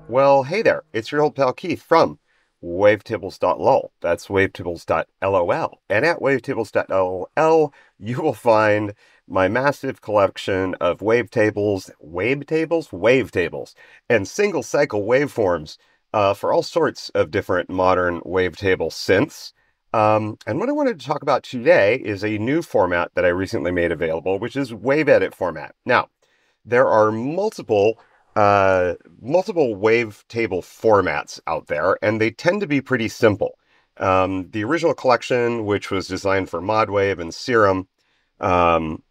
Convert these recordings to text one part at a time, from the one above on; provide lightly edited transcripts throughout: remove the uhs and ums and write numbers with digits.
Well, hey there, it's your old pal Keith from wavetables.lol. That's wavetables.lol. And at wavetables.lol, you will find my massive collection of wavetables, and single cycle waveforms for all sorts of different modern wavetable synths. And what I wanted to talk about today is a new format that I recently made available, which is WaveEdit format. Now, there are multiple wavetable formats out there, and they tend to be pretty simple. The original collection, which was designed for modwave and Serum, um,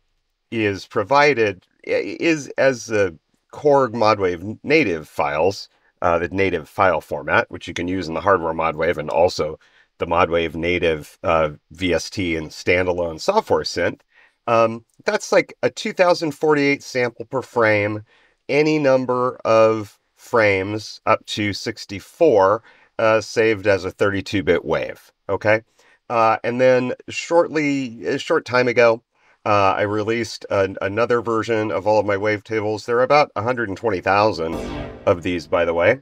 is as the Korg modwave native files, the native file format, which you can use in the hardware modwave and also the modwave native VST and standalone software synth. That's like a 2048 sample per frame, any number of frames up to 64 saved as a 32-bit wave. Okay. And then a short time ago, I released another version of all of my wavetables. There are about 120,000 of these, by the way,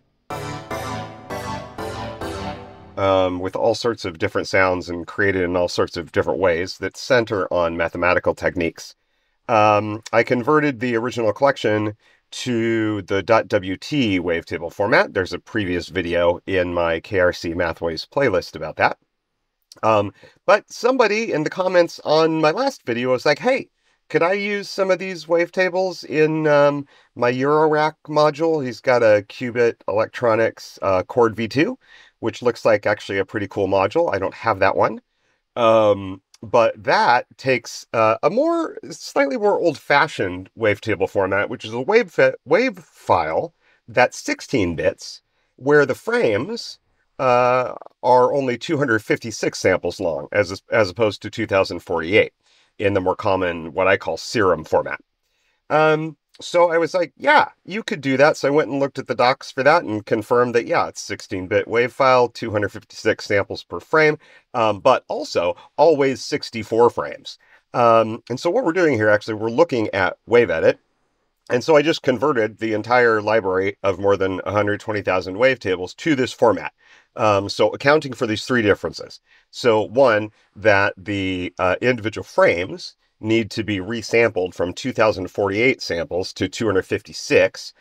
with all sorts of different sounds and created in all sorts of different ways that center on mathematical techniques. I converted the original collection to the .wt wavetable format. There's a previous video in my KRC Mathwaves playlist about that. But somebody in the comments on my last video was like, hey, could I use some of these wavetables in my Eurorack module? He's got a Qubit Electronics Korg V2, which looks like actually a pretty cool module. I don't have that one. But that takes a slightly more old-fashioned wavetable format, which is a wave file that's 16 bits, where the frames are only 256 samples long, as opposed to 2048 in the more common, what I call Serum format. So I was like, yeah, you could do that. So I went and looked at the docs for that and confirmed that, yeah, it's 16-bit wave file, 256 samples per frame, but also always 64 frames. And so what we're doing here, actually, we're looking at WaveEdit. And so I just converted the entire library of more than 120,000 wavetables to this format. So accounting for these three differences. So one, that the individual frames need to be resampled from 2048 samples to 256.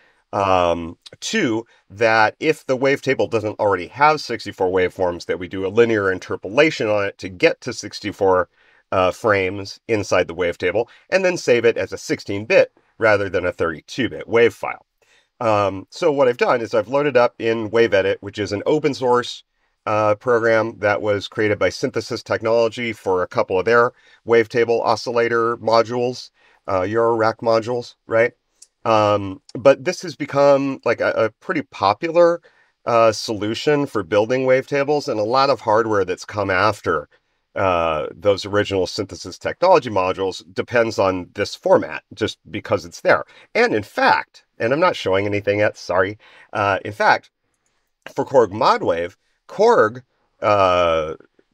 Two, that if the wavetable doesn't already have 64 waveforms, that we do a linear interpolation on it to get to 64 frames inside the wavetable, and then save it as a 16-bit rather than a 32-bit wave file. So what I've done is I've loaded up in WaveEdit, which is an open source program that was created by Synthesis Technology for a couple of their wavetable oscillator modules, Eurorack modules, right? But this has become like a pretty popular solution for building wavetables, and a lot of hardware that's come after those original Synthesis Technology modules depends on this format, just because it's there. And in fact, and I'm not showing anything yet, sorry. In fact, for Korg modwave, Korg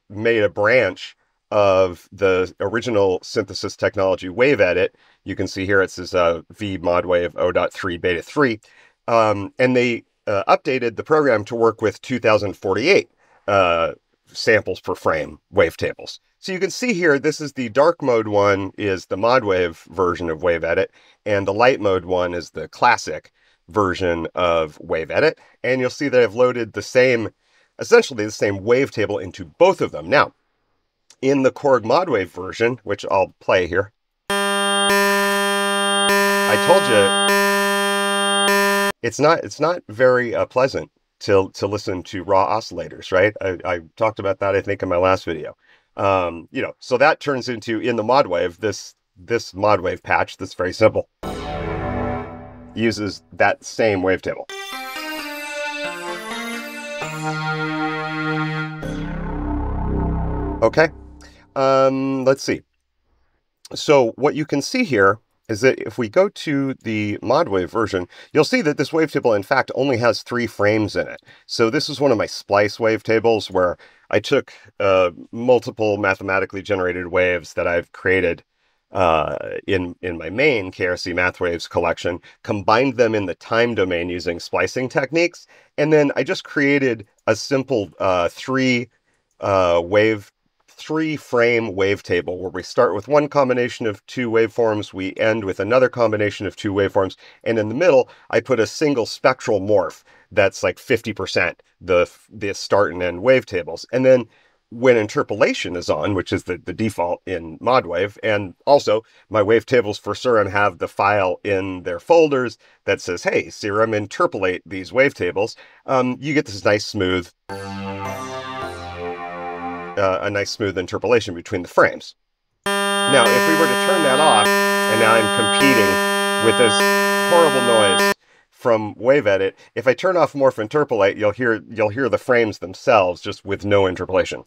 made a branch of the original Synthesis Technology WaveEdit. You can see here it says V modwave 0.3 beta 3. And they updated the program to work with 2048 samples per frame wavetables. So you can see here, this is the dark mode one is the modwave version of WaveEdit, and the light mode one is the classic version of WaveEdit. And you'll see that I've loaded essentially the same wavetable into both of them. Now, in the Korg modwave version, which I'll play here, I told you it's not very pleasant to listen to raw oscillators, right? I talked about that, I think, in my last video. So that turns into, in the modwave, this modwave patch that's very simple uses that same wavetable. Okay, let's see. So what you can see here is that if we go to the modwave version, you'll see that this wavetable, in fact, only has 3 frames in it. So this is one of my splice wavetables where I took multiple mathematically generated waves that I've created in my main KRC Mathwaves collection, combined them in the time domain using splicing techniques, and then I just created a simple three-frame wavetable where we start with one combination of two waveforms, we end with another combination of two waveforms, and in the middle, I put a single spectral morph that's like 50% the start and end wavetables. And then when interpolation is on, which is the default in modwave, and also my wavetables for Serum have the file in their folders that says, hey, Serum, interpolate these wavetables, you get this nice smooth interpolation between the frames. Now, if we were to turn that off, and now I'm competing with this horrible noise from WaveEdit, if I turn off Morph Interpolate, you'll hear the frames themselves just with no interpolation.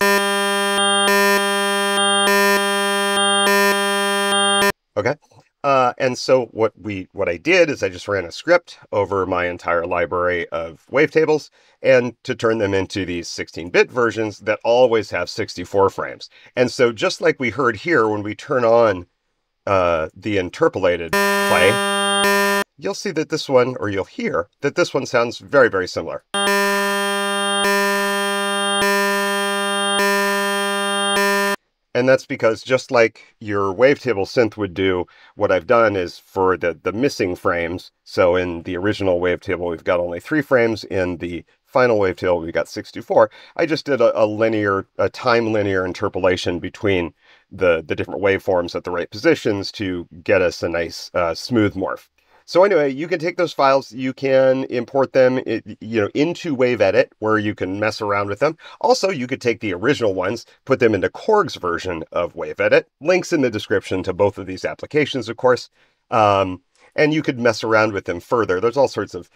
Okay. And so what I did is I just ran a script over my entire library of wavetables and to turn them into these 16-bit versions that always have 64 frames. And so just like we heard here, when we turn on the interpolated play, you'll see that this one, or you'll hear that this one sounds very, very similar. And that's because just like your wavetable synth would do, what I've done is for the missing frames, so in the original wavetable, we've got only 3 frames. In the final wavetable, we've got 64. I just did a time linear interpolation between the different waveforms at the right positions to get us a nice smooth morph. So anyway, you can take those files, you can import them, into WaveEdit, where you can mess around with them. Also, you could take the original ones, put them into Korg's version of WaveEdit. Links in the description to both of these applications, of course. And you could mess around with them further. There's all sorts of,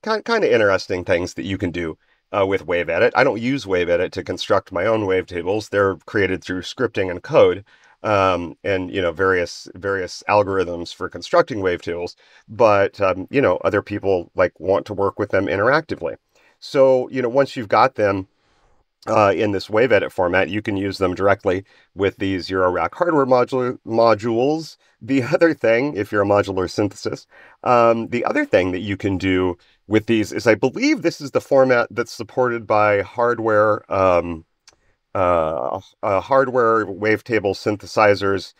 kind of interesting things that you can do with WaveEdit. I don't use WaveEdit to construct my own wavetables. They're created through scripting and code. And various algorithms for constructing wavetables, but other people want to work with them interactively. So once you've got them in this WaveEdit format, you can use them directly with these Eurorack hardware modules. The other thing, if you're a modular synthesis, the other thing that you can do with these is, I believe this is the format that's supported by hardware wavetable synthesizers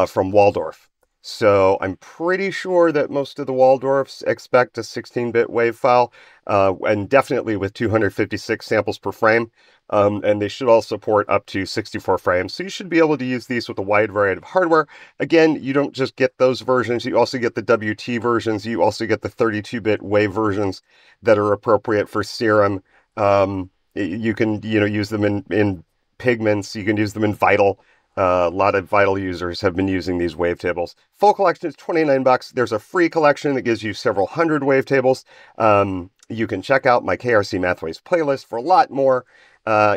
from Waldorf. So I'm pretty sure that most of the Waldorfs expect a 16-bit wave file, and definitely with 256 samples per frame. And they should all support up to 64 frames. So you should be able to use these with a wide variety of hardware. Again, you don't just get those versions. You also get the WT versions. You also get the 32-bit wave versions that are appropriate for Serum. You can, use them in pigments. You can use them in Vital. A lot of Vital users have been using these wavetables. Full collection is $29. There's a free collection that gives you several hundred wavetables. You can check out my KRC Mathwaves playlist for a lot more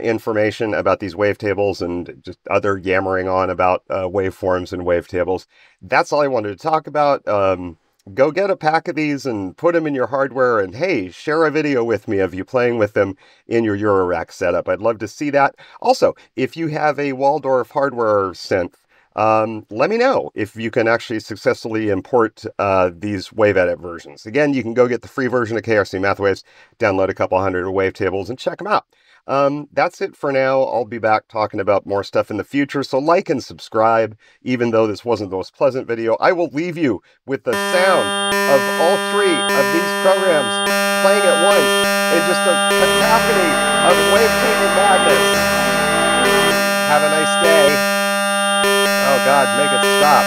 information about these wavetables and just other yammering on about waveforms and wavetables. That's all I wanted to talk about. Go get a pack of these and put them in your hardware, and hey, share a video with me of you playing with them in your Eurorack setup. I'd love to see that. Also, if you have a Waldorf hardware synth, let me know if you can actually successfully import these WaveEdit versions. Again, you can go get the free version of KRC Mathwaves, download a couple hundred wavetables, and check them out. That's it for now. I'll be back talking about more stuff in the future, so like and subscribe, even though this wasn't the most pleasant video. I will leave you with the sound of all 3 of these programs playing at once in just a cacophony of wavetable madness. Have a nice day. Oh God, make it stop.